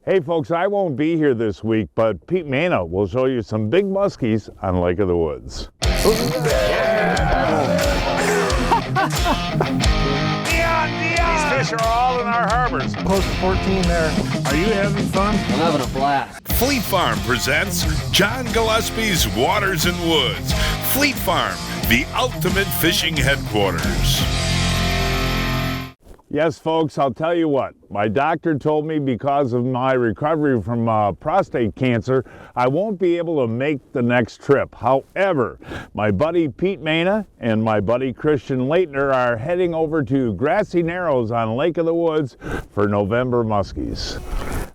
Hey folks, I won't be here this week, but Pete Maina will show you some big muskies on Lake of the Woods. These fish are all in our harbors. Close to 14 there. Are you having fun? I'm having a blast. Fleet Farm presents John Gillespie's Waters and Woods. Fleet Farm, the ultimate fishing headquarters. Yes, folks, I'll tell you what. My doctor told me because of my recovery from prostate cancer, I won't be able to make the next trip. However, my buddy Pete Maina and my buddy Christian Laettner are heading over to Grassy Narrows on Lake of the Woods for November Muskies.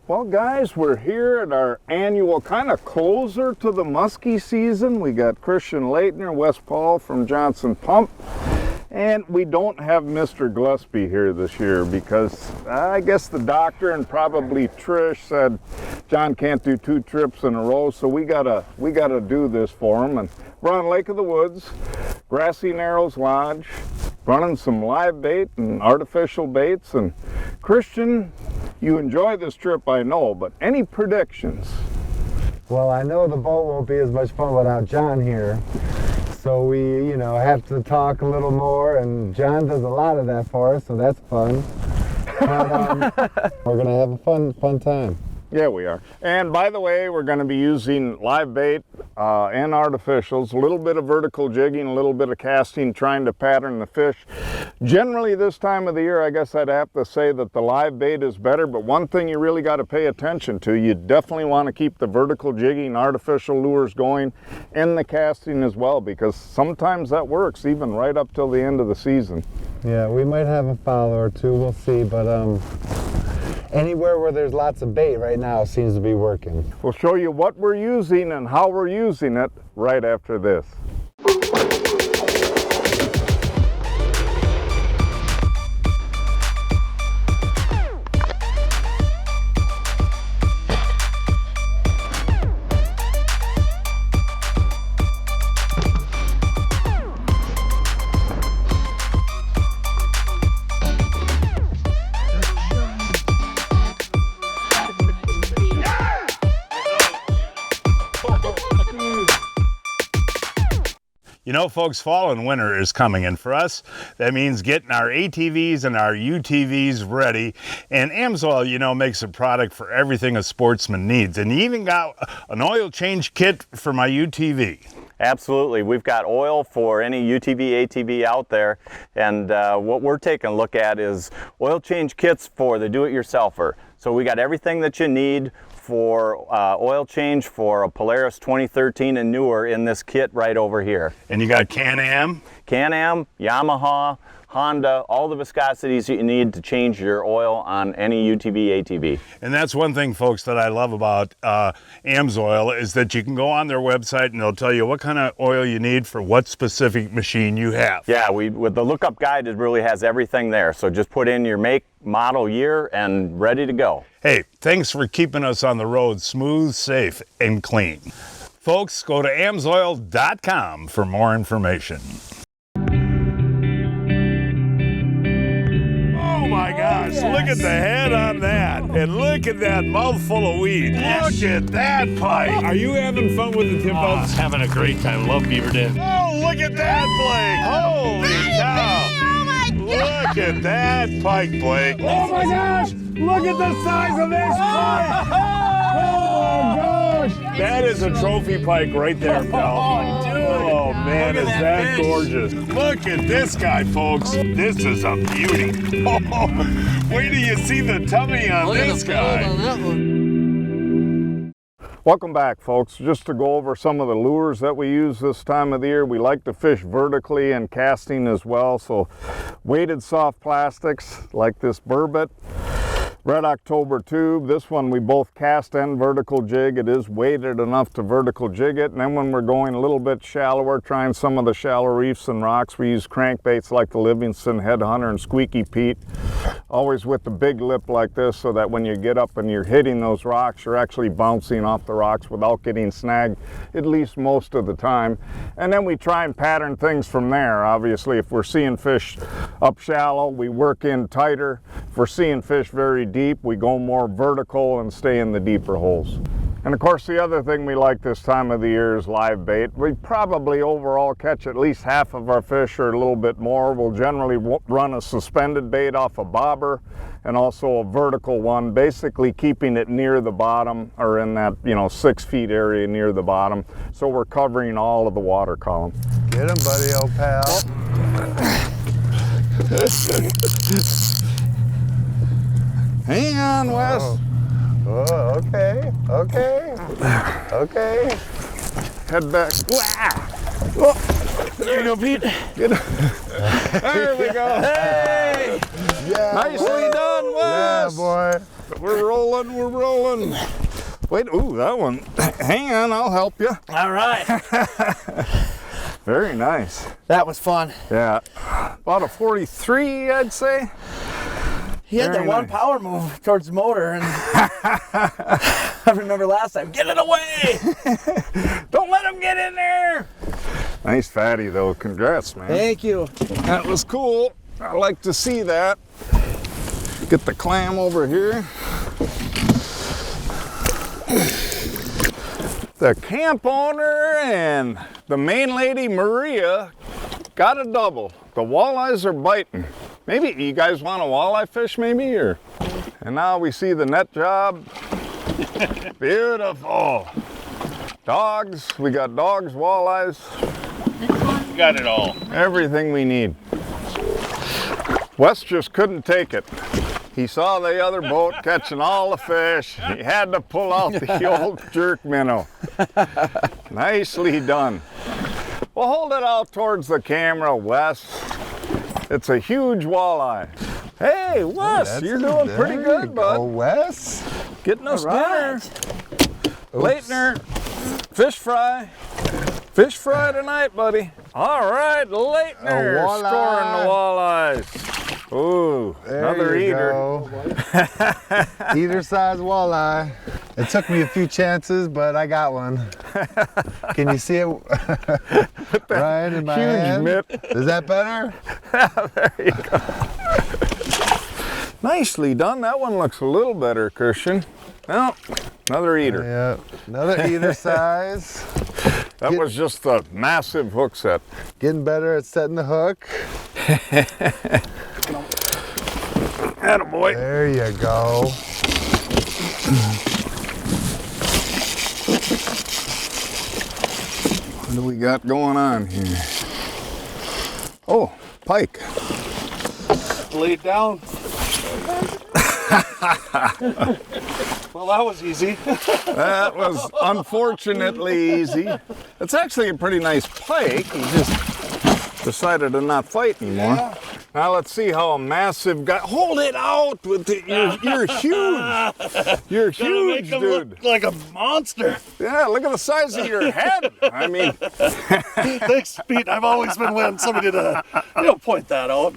Well, guys, we're here at our annual kind of closer to the muskie season. We got Christian Laettner, Wes Paul from Johnson Pump. And we don't have Mr. Gillespie here this year because I guess the doctor and probably Trish said John can't do 2 trips in a row, so we gotta do this for him. And we're on Lake of the Woods, Grassy Narrows Lodge, running some live bait and artificial baits. And Christian, you enjoy this trip, I know, but any predictions? Well, I know the boat won't be as much fun without John here. So we, have to talk a little more, and John does a lot of that for us, so that's fun. But, we're gonna have a fun time. Yeah, we are. And by the way, we're going to be using live bait and artificials, a little bit of vertical jigging, a little bit of casting, trying to pattern the fish. Generally, this time of the year, I guess I'd have to say that the live bait is better, but one thing you really got to pay attention to, you definitely want to keep the vertical jigging, artificial lures going, and the casting as well, because sometimes that works, even right up till the end of the season. Yeah, we might have a follow or two, we'll see, but anywhere where there's lots of bait right now seems to be working. We'll show you what we're using and how we're using it right after this. You know, folks, fall and winter is coming, and for us, that means getting our ATVs and our UTVs ready. And Amsoil, makes a product for everything a sportsman needs. And you even got an oil change kit for my UTV. Absolutely. We've got oil for any UTV, ATV out there, and what we're taking a look at is oil change kits for the do-it-yourselfer. So we got everything that you need for oil change for a Polaris 2013 and newer in this kit right over here. And you got Can-Am? Can-Am, Yamaha, Honda, all the viscosities you need to change your oil on any UTV, ATV. And that's one thing, folks, that I love about Amsoil is that you can go on their website and they'll tell you what kind of oil you need for what specific machine you have. Yeah, with the lookup guide, it really has everything there. So just put in your make, model, year, and ready to go. Hey, thanks for keeping us on the road smooth, safe, and clean. Folks, go to amsoil.com for more information. Oh my gosh, look at the head on that. And look at that mouthful of weed. Look at that pike. Are you having fun with the tip boats? Having a great time. Love Beaver Dam. Oh, look at that, Blake. Holy cow. Oh my God. Look at that pike, Blake. Oh my gosh, look at the size of this pike. Oh gosh. That is a trophy pike right there, pal. Oh, dude. Oh man, is that fish. gorgeous. Look at this guy, folks. This is a beauty. Oh, wait till you see the tummy on this guy. Welcome back, folks. Just to go over some of the lures that we use this time of the year. We like to fish vertically and casting as well. So weighted soft plastics like this burbot. Red October tube. This one we both cast and vertical jig. It is weighted enough to vertical jig it. And then when we're going a little bit shallower, trying some of the shallow reefs and rocks, we use crankbaits like the Livingston Headhunter and Squeaky Pete. Always with the big lip like this, so that when you get up and you're hitting those rocks, you're actually bouncing off the rocks without getting snagged, at least most of the time. And then we try and pattern things from there. Obviously, if we're seeing fish up shallow, we work in tighter. If we're seeing fish very deep, we go more vertical and stay in the deeper holes. And of course, the other thing we like this time of the year is live bait. We probably overall catch at least half of our fish or a little bit more. We'll generally run a suspended bait off a bobber and also a vertical one, basically keeping it near the bottom or in that 6 feet area near the bottom. So we're covering all of the water column. Get him, buddy, old pal. Hang on, Wes. Oh, okay. Head back. There you go, Pete. There we go. Hey! Yeah, Nicely done, yeah, Wes. boy. We're rolling. Wait, ooh, that one. Hang on, I'll help you. All right. Very nice. That was fun. Yeah. About a 43, I'd say. He had that Very one nice. power move towards the motor, and I remember last time, get it away! Don't let him get in there! Nice fatty, though. Congrats, man. Thank you. That was cool. I like to see that. Get the clam over here. The camp owner and the main lady, Maria, got a double. The walleyes are biting. Maybe you guys want a walleye fish, maybe? And now we see the net job. Beautiful. Dogs, we got dogs, walleyes, Got it all. everything we need. Wes just couldn't take it. He saw the other boat catching all the fish. He had to pull out the old jerk minnow. Nicely done. We'll hold it out towards the camera, Wes. It's a huge walleye. Hey, Wes, you're doing pretty good, bud. Oh, Wes. Getting us Right. dinner. Laettner, fish fry. Fish fry tonight, buddy. All right, Laettner A walleye. scoring the walleyes. Ooh, There another you eater. go. Eater size walleye. It took me a few chances, but I got one. Can you see it? Right in my huge hand. mitt. Is that better? There you go. Nicely done. That one looks a little better, Christian. Well, another eater. Yeah. Another eater size. That was just a massive hook set. Getting better at setting the hook. Attaboy. There you go. What do we got going on here? Oh, pike. Lay it down. Well, that was easy. That was unfortunately easy. It's actually a pretty nice pike. He just decided to not fight anymore. Yeah. Now let's see how a massive guy. Hold it out with the. You're huge. You're Gonna make huge, him dude. look like a monster. Yeah, look at the size of your head. I mean, Thanks, Pete. I've always been wanting somebody to, point that out.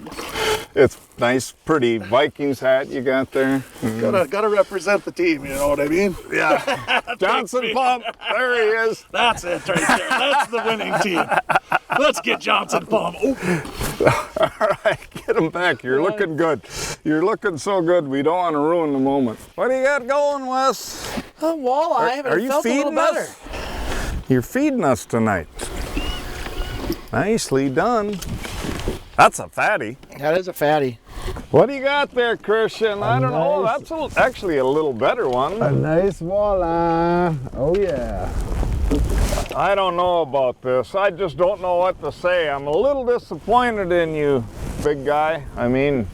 it's nice, pretty Vikings hat you got there. Gotta represent the team. You know what I mean? Yeah, Johnson Pete. Pump. There he is. That's it right there. That's the winning team. Let's get Johnson Pump. Oh, All right, get him back. You're looking good. You're looking so good. We don't want to ruin the moment. What do you got going, Wes? a walleye, but Are it you felt a little feeding better. us? You're feeding us tonight. Nicely done. That's a fatty. That is a fatty. What do you got there, Christian? I don't know. nice- That's actually a little better A one. nice walleye. Oh yeah. I don't know about this. I just don't know what to say. I'm a little disappointed in you, big guy. I mean,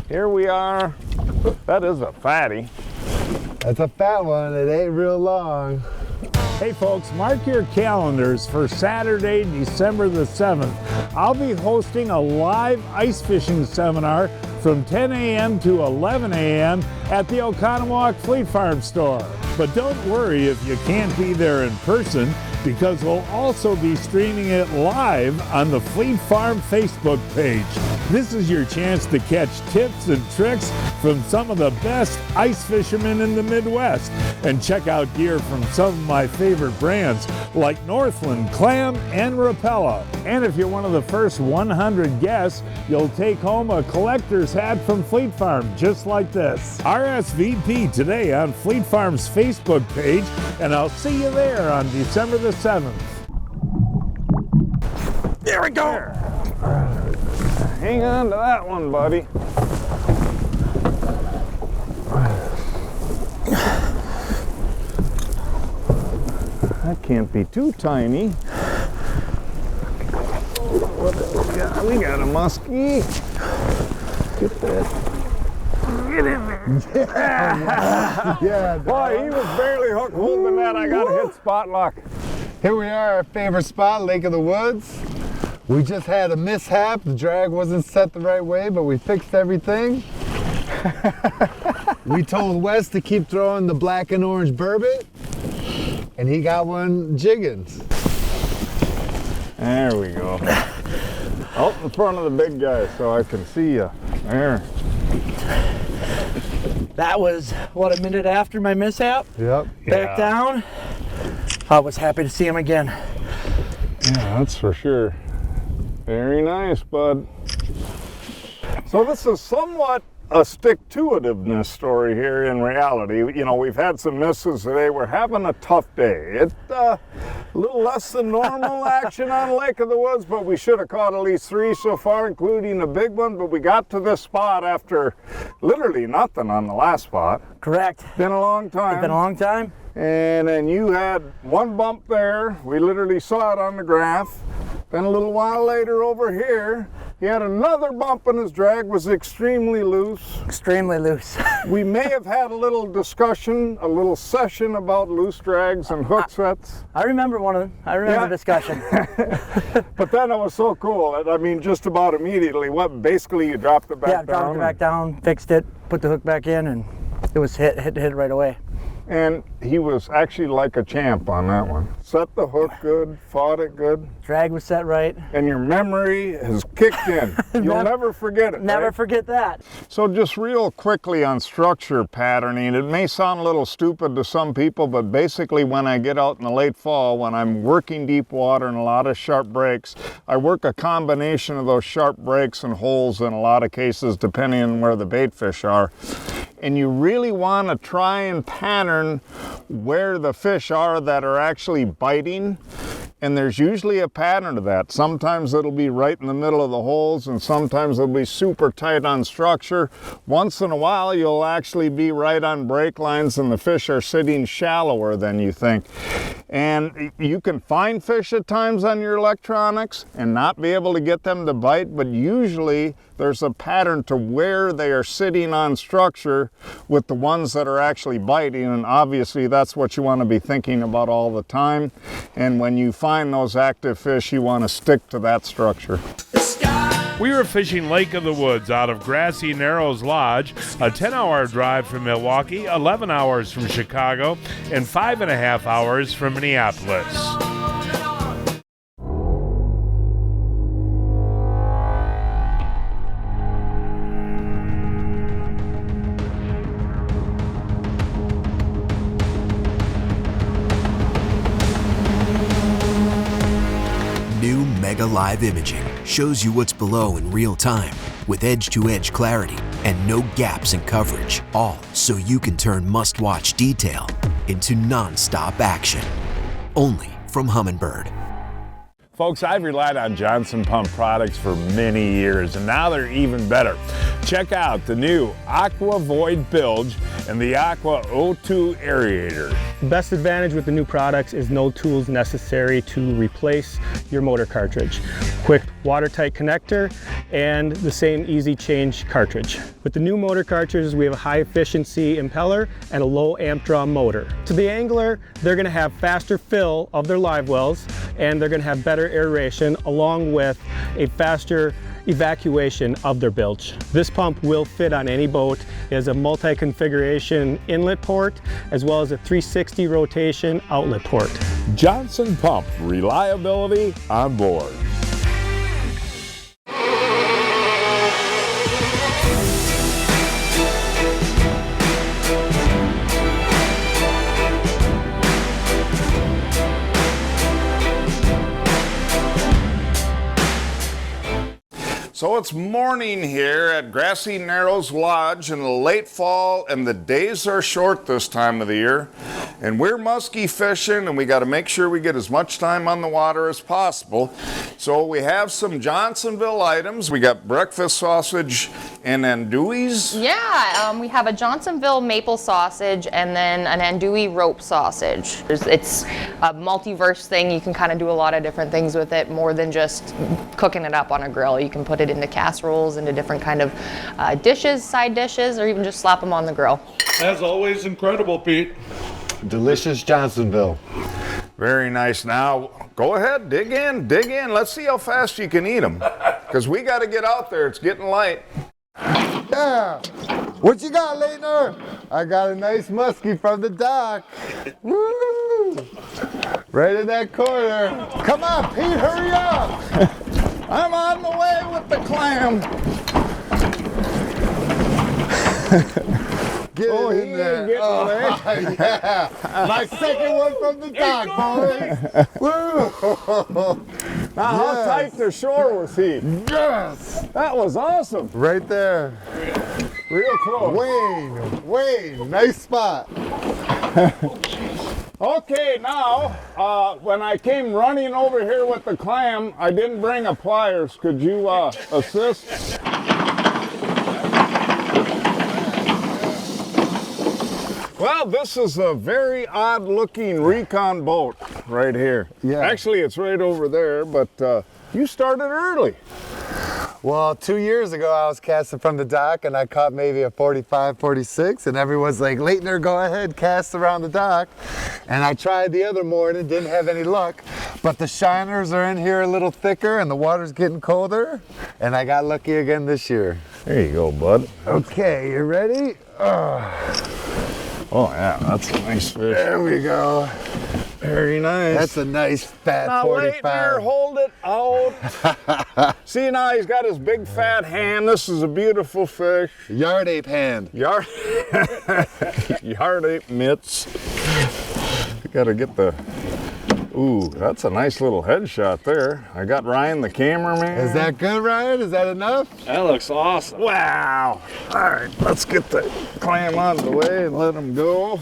here we are. That is a fatty. That's a fat one. It ain't real long. Hey folks, mark your calendars for Saturday, December the 7th. I'll be hosting a live ice fishing seminar from 10 a.m. to 11 a.m. at the Oconomowoc Fleet Farm store. But don't worry if you can't be there in person, because we'll also be streaming it live on the Fleet Farm Facebook page. This is your chance to catch tips and tricks from some of the best ice fishermen in the Midwest, and check out gear from some of my favorite brands like Northland, Clam, and Rapella. And if you're one of the first 100 guests, you'll take home a collector's hat from Fleet Farm, just like this. RSVP today on Fleet Farm's Facebook page, and I'll see you there on December the 7th. There we go. Hang on to that one, buddy. That can't be too tiny. We got a muskie. Get that. Get in there. Yeah, Boy, he was barely hooked holding that. I got to hit spot lock. here we are, our favorite spot, Lake of the Woods. We just had a mishap. The drag wasn't set the right way, but we fixed everything. We told Wes to keep throwing the black and orange burbot, and he got one jigging. There we go. Out in front of the big guy so I can see you. There. That was, what, a minute after my mishap? Yep. Back down. I was happy to see him again. Yeah, that's for sure. Very nice, bud. So this is somewhat a stick-to-itiveness story here in reality. You know, we've had some misses today. We're having a tough day. It's a little less than normal action on Lake of the Woods, but we should have caught at least 3 so far, including a big one. But we got to this spot after literally nothing on the last spot. Correct. Been a long time. It's been a long time. And then you had one bump there. We literally saw it on the graph. Then a little while later over here, he had another bump and his drag was extremely loose. Extremely loose. We may have had a little discussion, a little session about loose drags and hook sets. I remember one of them. I remember discussion. But then it was so cool. I mean, just about immediately, basically you dropped it back down. Yeah, dropped it back down, fixed it, put the hook back in, and it was hit right away. And he was actually like a champ on that one. Set the hook good, fought it good. Drag was set right. And your memory has kicked in. You'll never forget it. Never right? forget that. So just real quickly on structure patterning, it may sound a little stupid to some people, but basically when I get out in the late fall, when I'm working deep water and a lot of sharp breaks, I work a combination of those sharp breaks and holes in a lot of cases, depending on where the bait fish are. And you really want to try and pattern where the fish are that are actually biting. And there's usually a pattern to that. Sometimes it'll be right in the middle of the holes, and sometimes it'll be super tight on structure. Once in a while, you'll actually be right on break lines and the fish are sitting shallower than you think. And you can find fish at times on your electronics and not be able to get them to bite, but usually there's a pattern to where they are sitting on structure with the ones that are actually biting, and obviously that's what you want to be thinking about all the time. And when you find those active fish, you want to stick to that structure. We were fishing Lake of the Woods out of Grassy Narrows Lodge, a 10-hour drive from Milwaukee, 11 hours from Chicago, and 5.5 hours from Minneapolis. New Mega Live imaging shows you what's below in real time with edge-to-edge clarity and no gaps in coverage, all so you can turn must-watch detail into non-stop action. Only from Humminbird. Folks, I've relied on Johnson Pump products for many years, and now they're even better. Check out the new Aqua Void Bilge and the Aqua O2 Aerator. The best advantage with the new products is no tools necessary to replace your motor cartridge. Quick watertight connector and the same easy change cartridge. With the new motor cartridges, we have a high efficiency impeller and a low amp draw motor. To the angler, they're going to have faster fill of their live wells, and they're going to have better aeration along with a faster evacuation of their bilge. This pump will fit on any boat. It has a multi-configuration inlet port as well as a 360 rotation outlet port. Johnson Pump, reliability on board. So it's morning here at Grassy Narrows Lodge in the late fall, and the days are short this time of the year. And we're musky fishing, and we got to make sure we get as much time on the water as possible. So we have some Johnsonville items. We got breakfast sausage and andouilles. Yeah, we have a Johnsonville maple sausage and then an andouille rope sausage. It's a multiverse thing. You can kind of do a lot of different things with it, more than just cooking it up on a grill. You can put it into casseroles, into different kind of dishes, side dishes, or even just slap them on the grill. As always, incredible, Pete. Delicious Johnsonville. Very nice. Now, go ahead, dig in. Let's see how fast you can eat them. Because we got to get out there. It's getting light. Yeah. What you got, Laettner? I got a nice muskie from the dock. Woo! Right in that corner. Come on, Pete, hurry up. I'm on the way with the clam. Get it in there. Yeah. My second one from the dock, boys. Woo! Now, how tight to shore was he? Yes! That was awesome. Right there. Real close. Wayne, nice spot. Okay, now, when I came running over here with the clam, I didn't bring a pliers. Could you assist? Well, this is a very odd-looking Recon boat right here. Yeah. Actually, it's right over there, but you started early. Well, 2 years ago, I was casting from the dock, and I caught maybe a 45, 46, and everyone's like, Laettner, go ahead, cast around the dock. And I tried the other morning, didn't have any luck, but the shiners are in here a little thicker, and the water's getting colder, and I got lucky again this year. There you go, bud. Okay, you ready? Oh, yeah, that's a nice fish. There we go. Very nice. That's a nice fat Now, 45. Laettner, hold it out. See, now he's got his big fat hand. This is a beautiful fish. Yard ape hand. Yard ape mitts. You gotta get the... Ooh, that's a nice little headshot there. I got Ryan, the cameraman. Is that good, Ryan? Is that enough? That looks awesome. Wow. All right, let's get the clam out of the way and let him go.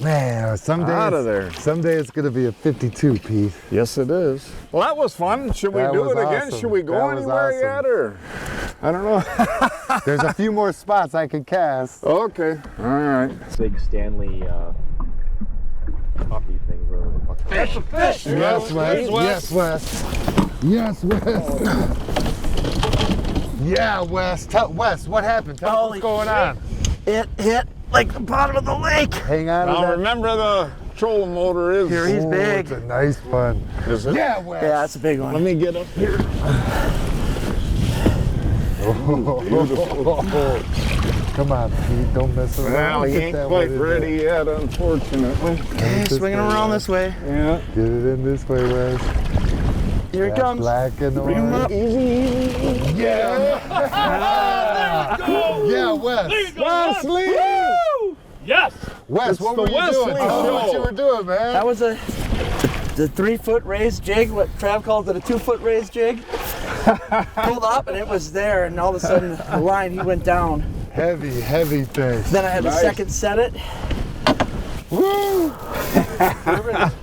Man, someday Out of there. Someday it's gonna be a 52, Pete. Yes, it is. Well, that was fun. Should we That do was it again? awesome. Should we go That was anywhere awesome. yet, or? I don't know. There's a few more spots I can cast. Okay, all right. Big Stanley coffee thing. Whatever the fuck. That's a fish. Yes, Wes. Yes, Wes. Yes, Wes. Yeah, Wes. Tell Wes what happened. Tell us what's going on. It hit like the bottom of the lake. Hang on to Now that. remember the trolling motor is. Here, he's big. It's a nice one. Is it? Yeah, Wes. Yeah, that's a big one. Let me get up here. Come on, Pete. Don't mess around. Well, he Get ain't that quite one in ready yet, unfortunately. Okay, swinging him around this way. Yeah. there. Get it in this way, Wes. Here it That comes. Black and Bring him orange. up. Easy. Yeah. Yeah, Wes. Wesley! Yes. Wes, It's what the were you Wesley doing? Tell me what show. you were doing, man. That was the 3-foot raised jig, what Trav calls it, a 2-foot raised jig. Pulled up and it was there, and all of a sudden the line, he went down. Heavy, heavy fish. Then I had to second set it. Woo!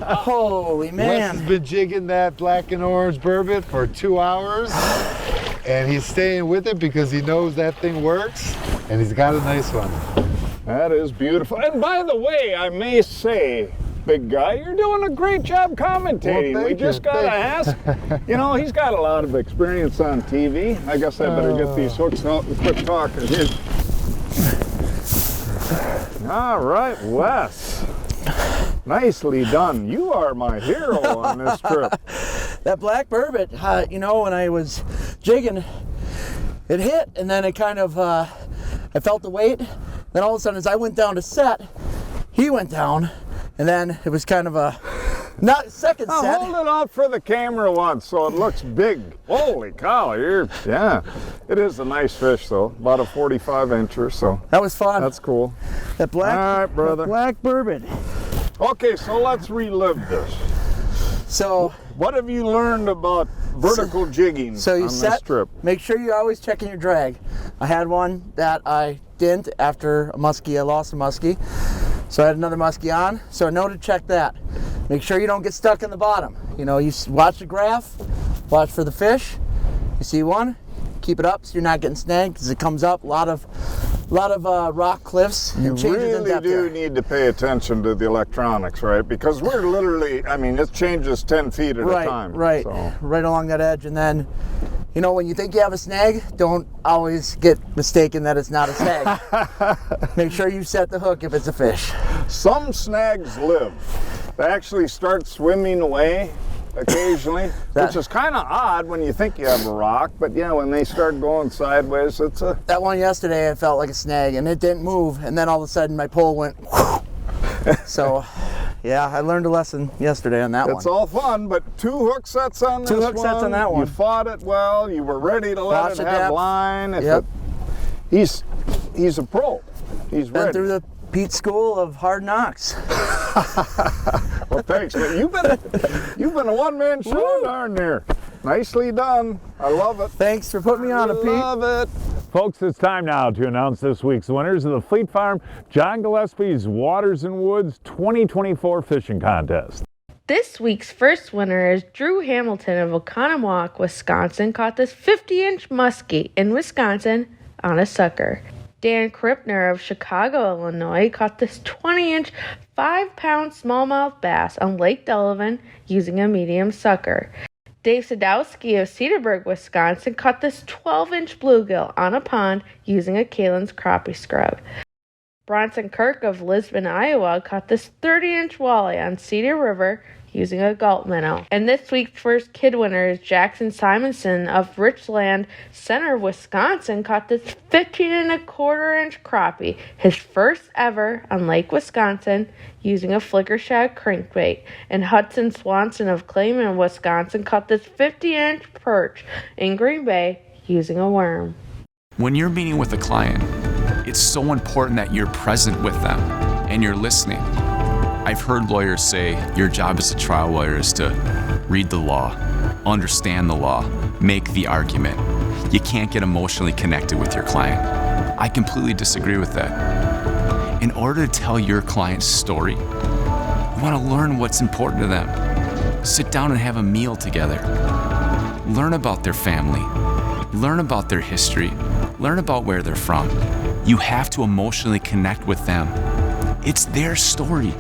Holy Wes man. has been jigging that black and orange burbot for 2 hours, and he's staying with it because he knows that thing works, and he's got a nice one. That is beautiful. And by the way, I may say, big guy, you're doing a great job commentating. Well, We thank just you, gotta thank ask. You know, he's got a lot of experience on TV. I guess I better get these hooks out and quit talking here. All right, Wes. Nicely done. You are my hero on this trip. That black burbot, you know, when I was jigging, it hit, and then it kind of, I felt the weight. Then all of a sudden, as I went down to set, he went down, and then it was kind of a not second set. Hold it up for the camera once so it looks big. Holy cow, yeah. It is a nice fish though, about a 45 incher, so. That was fun. That's cool. That black, all right, brother. That black bourbon. Okay, so let's relive this. So, what have you learned about vertical jigging on this trip? Make sure you're always checking your drag. I had one that I didn't after a muskie. I lost a muskie. So I had another muskie on. So I know to check that. Make sure you don't get stuck in the bottom. You know, you watch the graph, watch for the fish. You see one, keep it up so you're not getting snagged because it comes up. A lot of rock cliffs and changes in really depth do there. need to pay attention to the electronics, right? Because we're literally, I mean, it changes 10 feet at a time. Right, so. right along that edge. And then, you know, when you think you have a snag, don't always get mistaken that it's not a snag. Make sure you set the hook if it's a fish. Some snags live. They actually start swimming away occasionally, which is kind of odd when you think you have a rock, but yeah, when they start going sideways, it's a... That one yesterday, I felt like a snag, and it didn't move, and then all of a sudden my pole went whoosh. So, yeah, I learned a lesson yesterday on that one. It's all fun, but 2 hook sets on this one. 2 hook sets on that one. You fought it well, you were ready to let it have line. Yep. He's a pro. He's been ready. through the Pete School of Hard Knocks. Well, thanks, man. You've been a one-man show darn near. Nicely done. I love it. Thanks for putting me on it, Pete. Love it. Folks, it's time now to announce this week's winners of the Fleet Farm John Gillespie's Waters and Woods 2024 Fishing Contest. This week's first winner is Drew Hamilton of Oconomowoc, Wisconsin, caught this 50-inch muskie in Wisconsin on a sucker. Dan Krippner of Chicago, Illinois, caught this 20-inch, 5-pound smallmouth bass on Lake Delavan using a medium sucker. Dave Sadowski of Cedarburg, Wisconsin, caught this 12-inch bluegill on a pond using a Kalen's crappie scrub. Bronson Kirk of Lisbon, Iowa, caught this 30-inch walleye on Cedar River using a gulp minnow. And this week's first kid winner is Jackson Simonson of Richland Center, Wisconsin, caught this 15-1/4-inch crappie, his first ever on Lake Wisconsin, using a flicker shad crankbait. And Hudson Swanson of Clayman, Wisconsin, caught this 50-inch perch in Green Bay using a worm. When you're meeting with a client, it's so important that you're present with them and you're listening. I've heard lawyers say your job as a trial lawyer is to read the law, understand the law, make the argument. You can't get emotionally connected with your client. I completely disagree with that. In order to tell your client's story, you want to learn what's important to them. Sit down and have a meal together. Learn about their family. Learn about their history. Learn about where they're from. You have to emotionally connect with them. It's their story.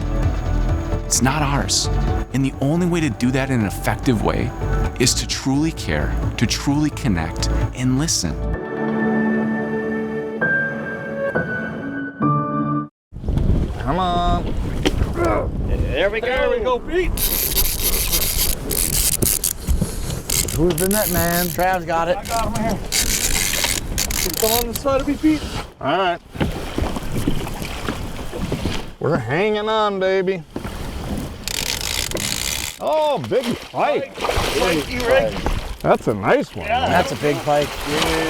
It's not ours. And the only way to do that in an effective way is to truly care, to truly connect, and listen. Come on. There we go. There we go, Pete. Who's the net man? Trav's got it. I got him here. Come on the side of me, Pete. All right. We're hanging on, baby. Oh, big pike. That's a nice one. Yeah. That's a big pike.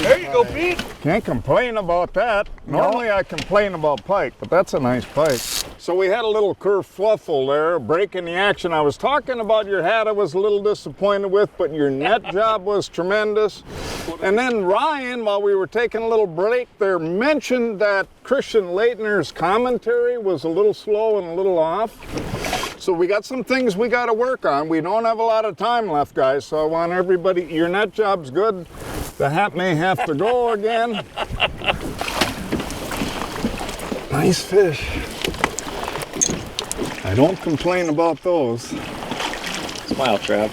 There you go, Pete. Can't complain about that. Normally I complain about pike, but that's a nice pike. So we had a little kerfuffle there, breaking the action. I was talking about your hat I was a little disappointed with, but your net job was tremendous. And then Ryan, while we were taking a little break there, mentioned that Christian Laettner's commentary was a little slow and a little off. So we got some things we got to work on. We don't have a lot of time left, guys, so I want everybody, your net job's good. The hat may have to go again. Nice fish. I don't complain about those. Smile, Trav.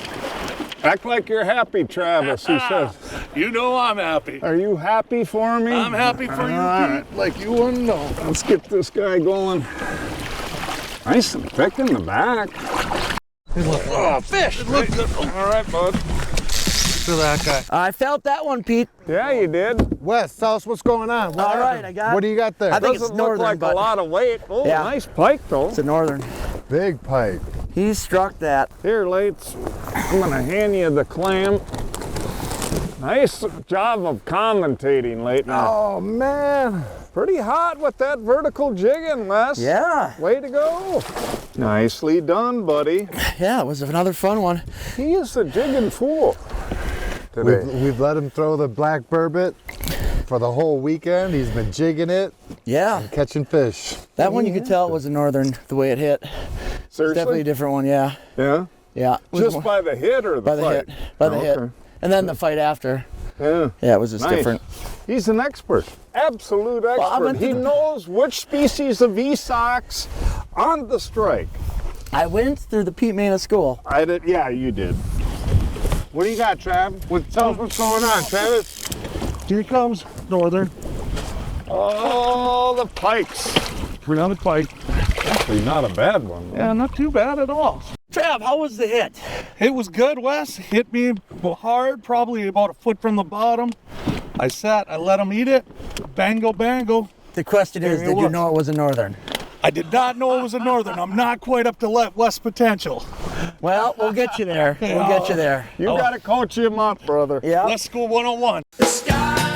Act like you're happy, Travis, he says. You know I'm happy. Are you happy for me? I'm happy for you, right. Pete, like you wouldn't know. Let's get this guy going. Nice and thick in the back. Oh, fish! It looks good. All right, bud. for that guy. I felt that one, Pete. Yeah, you did. Wes, tell us what's going on. What All happened? right, I got. What do you got there? I think it's Doesn't northern, look like but a lot of weight. Oh, Yeah. nice pike though. it's a northern. Big pike. He struck that. Here, Lates, I'm gonna hand you the clam. Nice job of commentating, Laettner. Oh man. Pretty hot with that vertical jigging, Les. Yeah. Way to go. Nicely done, buddy. Yeah, it was another fun one. He is a jigging fool today. We've let him throw the black burbot for the whole weekend. He's been jigging it, Yeah. catching fish. That one you could tell it was a northern the way it hit. Seriously? Definitely a different one, yeah. Yeah? Yeah. It was Just one- by the hit or the by the fight? hit. By the hit. Okay. And then the fight after. Yeah. Yeah, it was just Nice. different. He's an expert. Absolute expert. I went to He the- knows which species of e-socks on the strike. I went through the Pete Maina school. I did. Yeah, you did. What do you got, Trav? Tell us what's going on, Travis. Here he comes, northern. Oh, the pikes. We're on the pike. Actually, not a bad one. Yeah, not too bad at all. Trav, how was the hit? It was good, Wes. Hit me hard, probably about a foot from the bottom. I sat, I let him eat it. Bango, bango. The question is, There it did you was. know it was a northern? I did not know it was a northern. I'm not quite up to West potential. Well, we'll get you there. We'll get you there. You got to coach him up, brother. Yeah. Let's School 101.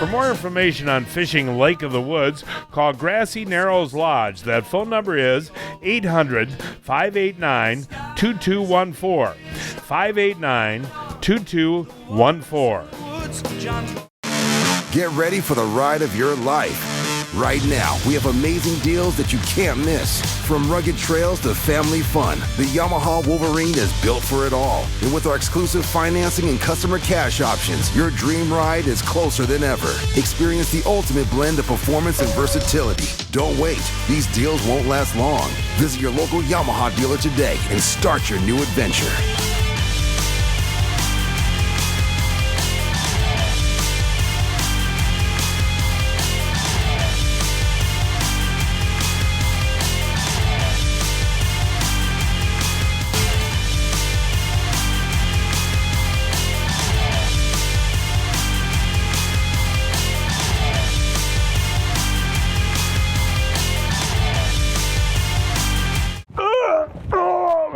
For more information on fishing Lake of the Woods, call Grassy Narrows Lodge. That phone number is 800-589-2214. 589-2214. Get ready for the ride of your life. Right now, we have amazing deals that you can't miss. From rugged trails to family fun, the Yamaha Wolverine is built for it all. And with our exclusive financing and customer cash options, your dream ride is closer than ever. Experience the ultimate blend of performance and versatility. Don't wait. These deals won't last long. Visit your local Yamaha dealer today and start your new adventure.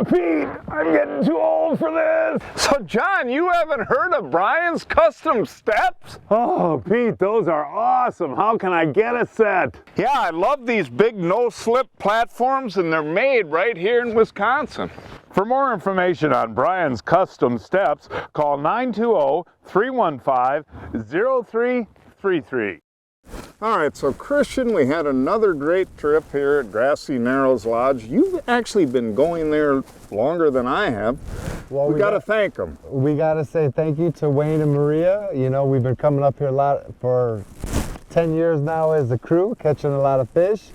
Pete, I'm getting too old for this. So, John, you haven't heard of Brian's Custom Steps? Oh, Pete, those are awesome. How can I get a set? Yeah, I love these big no-slip platforms, and they're made right here in Wisconsin. For more information on Brian's Custom Steps, call 920-315-0333. All right, so Christian, we had another great trip here at Grassy Narrows Lodge. You've actually been going there longer than I have. Well, we got to thank them. We got to say thank you to Wayne and Maria. You know, we've been coming up here a lot for 10 years now as a crew, catching a lot of fish.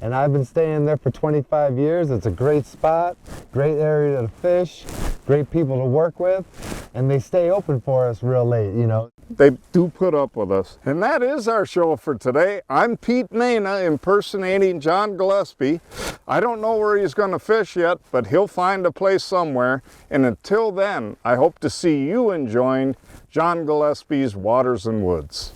And I've been staying there for 25 years. It's a great spot, great area to fish, great people to work with, and they stay open for us real late, you know. They do put up with us. And that is our show for today. I'm Pete Maina impersonating John Gillespie. I don't know where he's going to fish yet, but he'll find a place somewhere. And until then, I hope to see you enjoying John Gillespie's Waters and Woods.